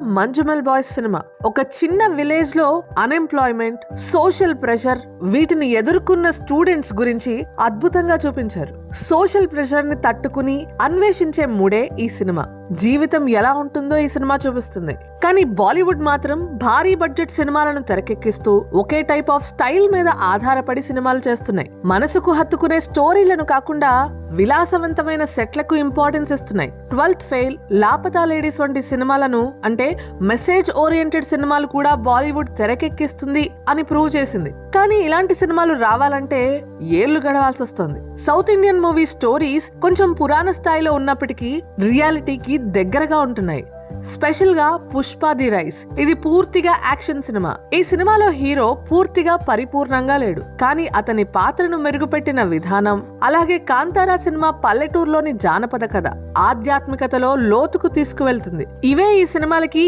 Manjummel boys cinema ఒక చిన్న village లో అన్ఎంప్లాయ్మెంట్, సోషల్ ప్రెషర్ వీటిని ఎదుర్కొన్న స్టూడెంట్స్ గురించి అద్భుతంగా చూపించారు. సోషల్ ప్రెషర్ ని తట్టుకుని అన్వేషించే మూడే ఈ సినిమా. జీవితం ఎలా ఉంటుందో ఈ సినిమా చూపిస్తుంది. కానీ బాలీవుడ్ మాత్రం భారీ బడ్జెట్ సినిమాలను తెరకెక్కిస్తూ ఒకే టైప్ ఆఫ్ స్టైల్ మీద ఆధారపడి సినిమాలు చేస్తున్నాయి. మనసుకు హత్తుకునే స్టోరీలను కాకుండా విలాసవంతమైన సెట్లకు ఇంపార్టెన్స్ ఇస్తున్నాయి. 12th ఫెయిల్, లాపతా లేడీస్ వంటి సినిమాలను, అంటే మెసేజ్ ఓరియంటెడ్ సినిమాలు కూడా బాలీవుడ్ తెరకెక్కిస్తుంది అని ప్రూవ్ చేసింది. కానీ ఇలాంటి సినిమాలు రావాలంటే ఏళ్లు గడవాల్సి వస్తుంది. సౌత్ ఇండియన్ మూవీ స్టోరీస్ కొంచెం పురాణ స్థాయిలో ఉన్నప్పటికీ రియాలిటీకి దగ్గరగా ఉంటున్నాయి. స్పెషల్ గా పుష్ప ది రైస్, ఇది పూర్తిగా యాక్షన్ సినిమా. ఈ సినిమాలో హీరో పూర్తిగా పరిపూర్ణంగా లేడు, కానీ అతని పాత్రను మెరుగుపెట్టిన విధానం, అలాగే కాంతారా సినిమా పల్లెటూరులోని జానపద కథ ఆధ్యాత్మికతలో లోతుకు తీసుకువెళ్తుంది. ఇవే ఈ సినిమాలకి